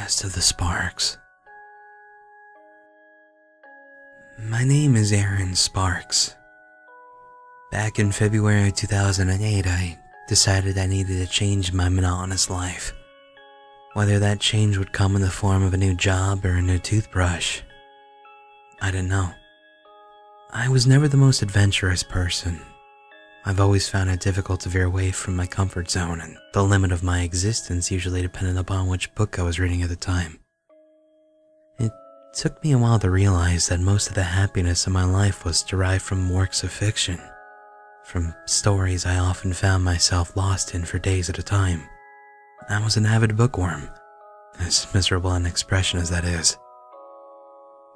last of the sparks. My name is Aaron Sparks. Back in February 2008, I decided I needed to change my monotonous life. Whether that change would come in the form of a new job or a new toothbrush, I didn't know. I was never the most adventurous person. I've always found it difficult to veer away from my comfort zone, and the limit of my existence usually depended upon which book I was reading at the time. It took me a while to realize that most of the happiness in my life was derived from works of fiction, from stories I often found myself lost in for days at a time. I was an avid bookworm, as miserable an expression as that is.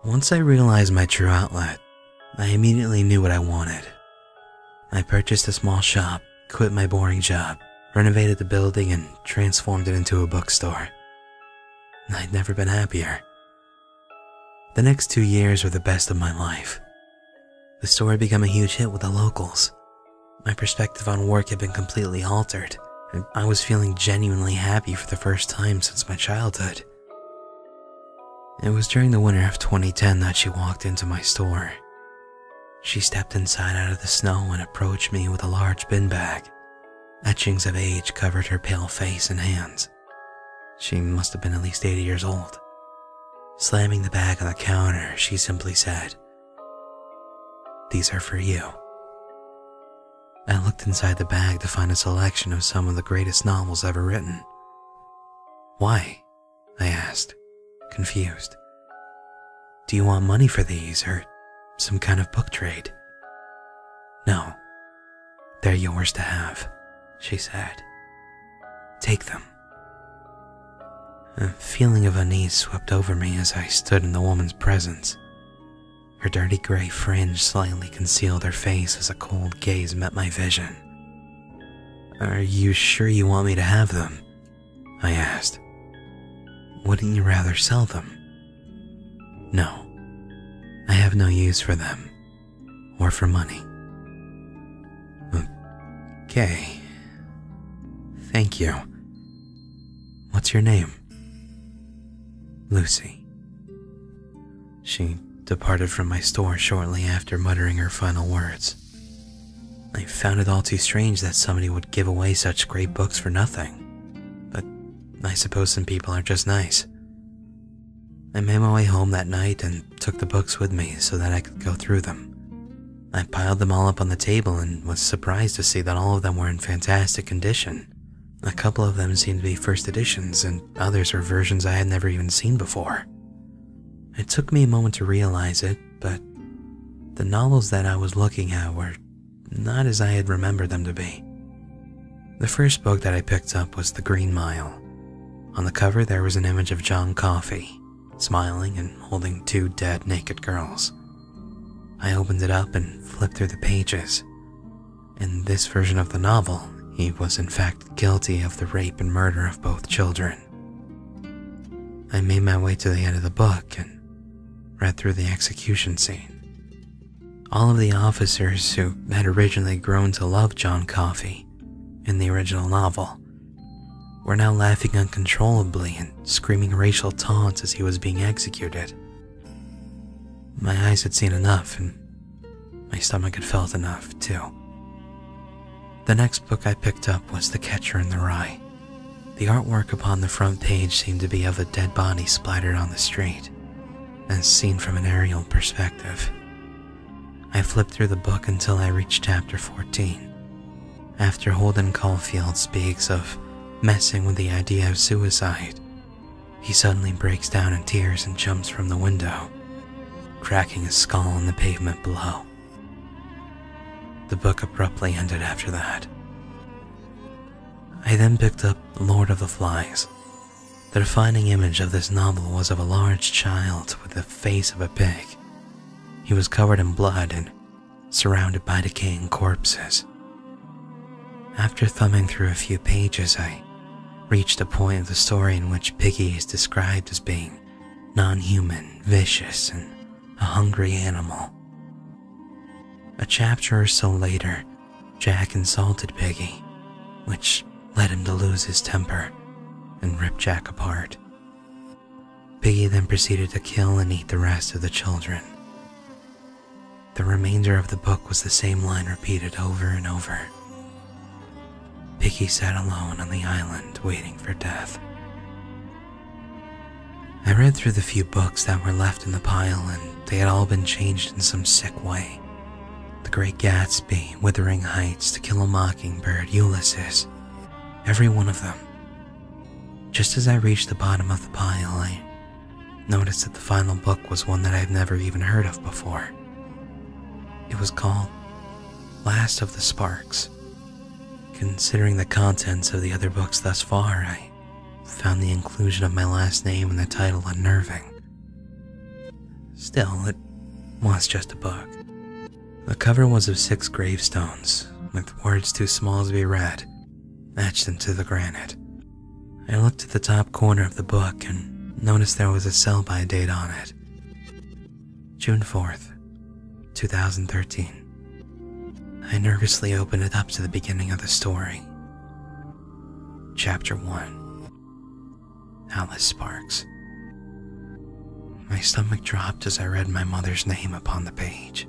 Once I realized my true outlet, I immediately knew what I wanted. I purchased a small shop, quit my boring job, renovated the building, and transformed it into a bookstore. I'd never been happier. The next 2 years were the best of my life. The store had become a huge hit with the locals. My perspective on work had been completely altered, and I was feeling genuinely happy for the first time since my childhood. It was during the winter of 2010 that she walked into my store. She stepped inside out of the snow and approached me with a large bin bag. Etchings of age covered her pale face and hands. She must have been at least 80 years old. Slamming the bag on the counter, she simply said, "These are for you." I looked inside the bag to find a selection of some of the greatest novels ever written. "Why?" I asked, confused. "Do you want money for these, or some kind of book trade?" "No, they're yours to have," she said. "Take them." A feeling of unease swept over me as I stood in the woman's presence. Her dirty gray fringe slightly concealed her face as a cold gaze met my vision. "Are you sure you want me to have them?" I asked. "Wouldn't you rather sell them?" "No, I have no use for them, or for money." "Okay, thank you. What's your name?" "Lucy." She departed from my store shortly after muttering her final words. I found it all too strange that somebody would give away such great books for nothing, but I suppose some people are just nice. I made my way home that night and took the books with me so that I could go through them. I piled them all up on the table and was surprised to see that all of them were in fantastic condition. A couple of them seemed to be first editions, and others were versions I had never even seen before. It took me a moment to realize it, but the novels that I was looking at were not as I had remembered them to be. The first book that I picked up was The Green Mile. On the cover there was an image of John Coffey, smiling and holding 2 dead naked girls. I opened it up and flipped through the pages. In this version of the novel, he was in fact guilty of the rape and murder of both children. I made my way to the end of the book and read through the execution scene. All of the officers who had originally grown to love John Coffey in the original novel were now laughing uncontrollably and screaming racial taunts as he was being executed. My eyes had seen enough, and my stomach had felt enough, too. The next book I picked up was The Catcher in the Rye. The artwork upon the front page seemed to be of a dead body splattered on the street, as seen from an aerial perspective. I flipped through the book until I reached chapter 14. After Holden Caulfield speaks of messing with the idea of suicide, he suddenly breaks down in tears and jumps from the window, cracking his skull on the pavement below. The book abruptly ended after that. I then picked up Lord of the Flies. The defining image of this novel was of a large child with the face of a pig. He was covered in blood and surrounded by decaying corpses. After thumbing through a few pages, I reached a point of the story in which Piggy is described as being non-human, vicious, and a hungry animal. A chapter or so later, Jack insulted Piggy, which led him to lose his temper and rip Jack apart. Piggy then proceeded to kill and eat the rest of the children. The remainder of the book was the same line repeated over and over. Piggy sat alone on the island waiting for death. I read through the few books that were left in the pile, and they had all been changed in some sick way. The Great Gatsby, Wuthering Heights, To Kill a Mockingbird, Ulysses, every one of them. Just as I reached the bottom of the pile, I noticed that the final book was one that I've never even heard of before. It was called Last of the Sparks. Considering the contents of the other books thus far, I found the inclusion of my last name in the title unnerving. Still, it was just a book. The cover was of 6 gravestones, with words too small to be read, etched into the granite. I looked at the top corner of the book and noticed there was a sell-by date on it. June 4th, 2013. I nervously opened it up to the beginning of the story. Chapter 1. Alice Sparks. My stomach dropped as I read my mother's name upon the page.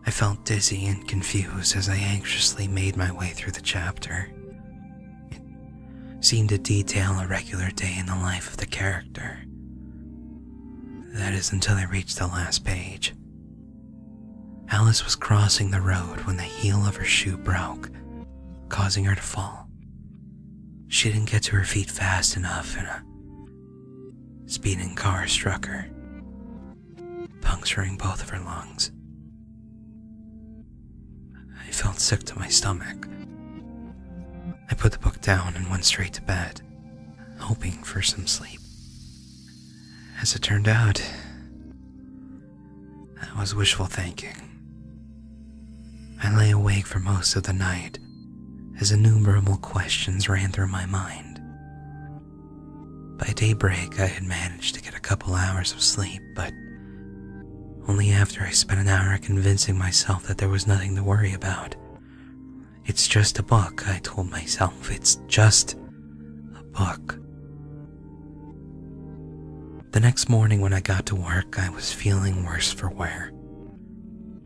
I felt dizzy and confused as I anxiously made my way through the chapter. It seemed to detail a regular day in the life of the character. That is until I reached the last page. Alice was crossing the road when the heel of her shoe broke, causing her to fall. She didn't get to her feet fast enough and a speeding car struck her, puncturing both of her lungs. I felt sick to my stomach. I put the book down and went straight to bed, hoping for some sleep. As it turned out, that was wishful thinking. I lay awake for most of the night as innumerable questions ran through my mind. By daybreak, I had managed to get a couple hours of sleep, but only after I spent an hour convincing myself that there was nothing to worry about. It's just a book, I told myself. It's just a book. The next morning when I got to work, I was feeling worse for wear.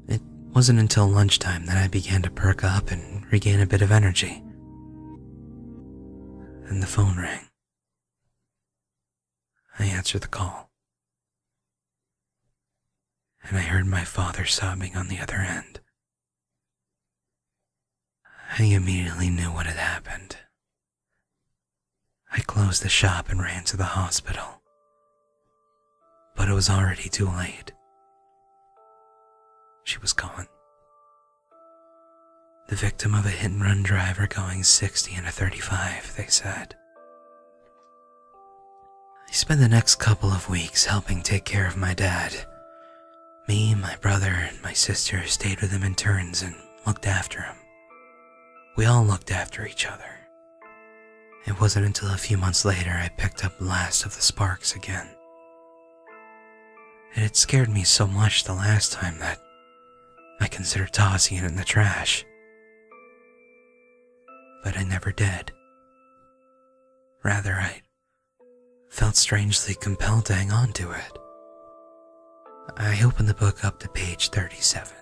It wasn't until lunchtime that I began to perk up and regain a bit of energy. Then the phone rang. I answered the call, and I heard my father sobbing on the other end. I immediately knew what had happened. I closed the shop and ran to the hospital, but it was already too late. She was gone. The victim of a hit-and-run driver going 60 in a 35, they said. I spent the next couple of weeks helping take care of my dad. Me, my brother, and my sister stayed with him in turns and looked after him. We all looked after each other. It wasn't until a few months later I picked up Last of the Sparks again. It had scared me so much the last time that I considered tossing it in the trash. But I never did. Rather, I felt strangely compelled to hang on to it. I opened the book up to page 37.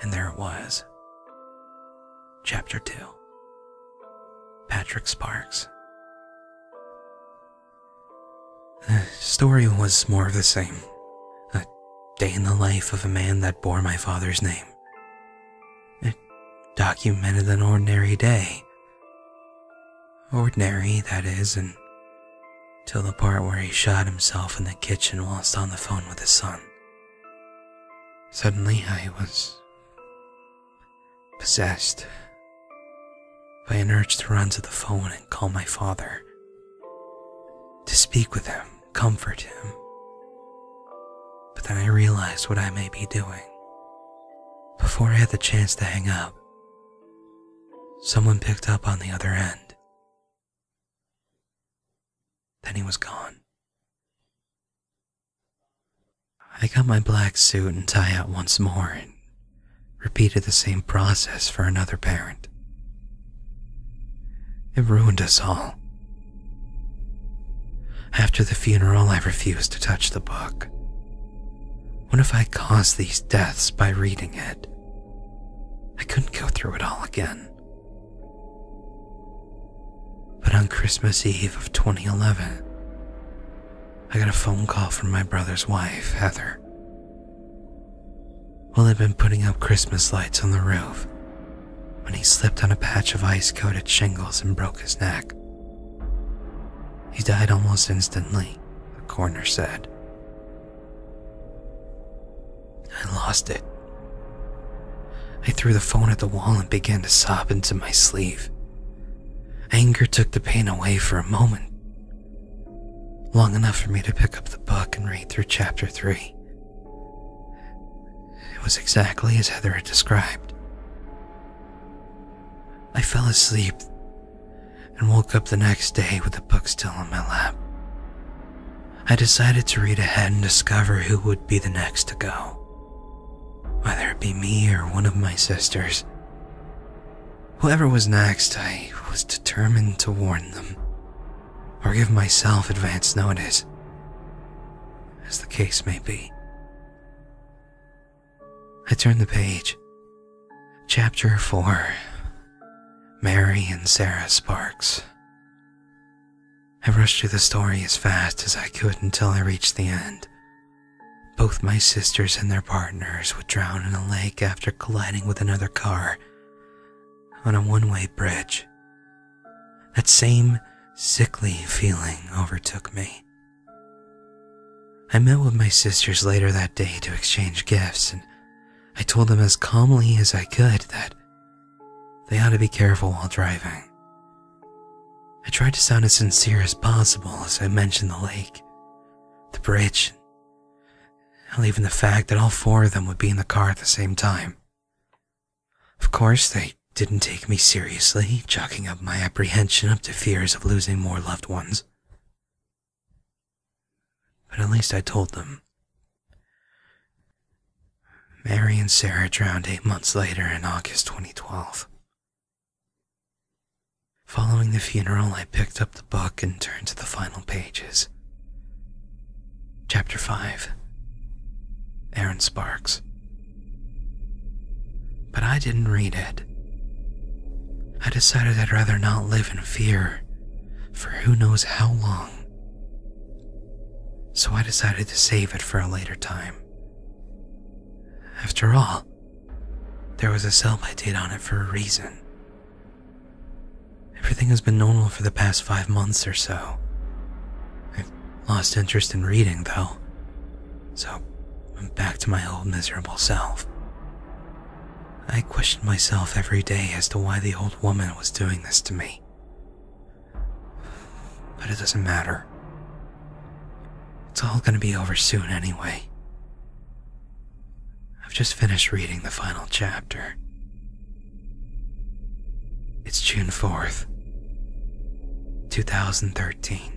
And there it was. Chapter 2. Patrick Sparks. The story was more of the same. A day in the life of a man that bore my father's name. It documented an ordinary day. Ordinary, that is, until the part where he shot himself in the kitchen whilst on the phone with his son. Suddenly I was possessed by an urge to run to the phone and call my father, to speak with him, comfort him. But then I realized what I may be doing. Before I had the chance to hang up, someone picked up on the other end. Then he was gone. I got my black suit and tie out once more and repeated the same process for another parent. It ruined us all. After the funeral, I refused to touch the book. What if I caused these deaths by reading it? I couldn't go through it all again. But on Christmas Eve of 2011, I got a phone call from my brother's wife, Heather. Will had been putting up Christmas lights on the roof when he slipped on a patch of ice-coated shingles and broke his neck. He died almost instantly, the coroner said. I lost it. I threw the phone at the wall and began to sob into my sleeve. Anger took the pain away for a moment, long enough for me to pick up the book and read through chapter 3. It was exactly as Heather had described. I fell asleep and woke up the next day with the book still on my lap. I decided to read ahead and discover who would be the next to go, whether it be me or one of my sisters. Whoever was next, I was determined to warn them, or give myself advance notice, as the case may be. I turned the page. Chapter 4. Mary and Sarah Sparks. I rushed through the story as fast as I could until I reached the end. Both my sisters and their partners would drown in a lake after colliding with another car on a one-way bridge. That same sickly feeling overtook me. I met with my sisters later that day to exchange gifts, and I told them as calmly as I could that they ought to be careful while driving. I tried to sound as sincere as possible as I mentioned the lake, the bridge, and even the fact that all 4 of them would be in the car at the same time. Of course, they didn't take me seriously, chalking up my apprehension up to fears of losing more loved ones. But at least I told them. Mary and Sarah drowned 8 months later in August 2012. Following the funeral, I picked up the book and turned to the final pages. Chapter 5. Aaron Sparks. But I didn't read it. I decided I'd rather not live in fear for who knows how long. So I decided to save it for a later time. After all, there was a sell-by date on it for a reason. Everything has been normal for the past 5 months or so. I've lost interest in reading, though, so I'm back to my old miserable self. I questioned myself every day as to why the old woman was doing this to me. But it doesn't matter. It's all gonna be over soon anyway. I've just finished reading the final chapter. It's June 4th, 2013,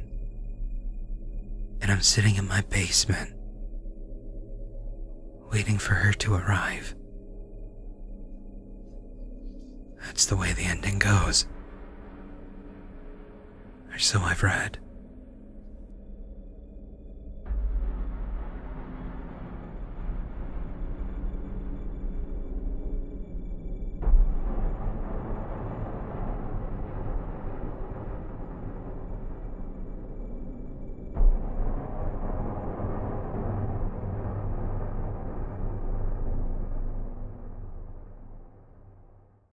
and I'm sitting in my basement, waiting for her to arrive. That's the way the ending goes. Or so I've read.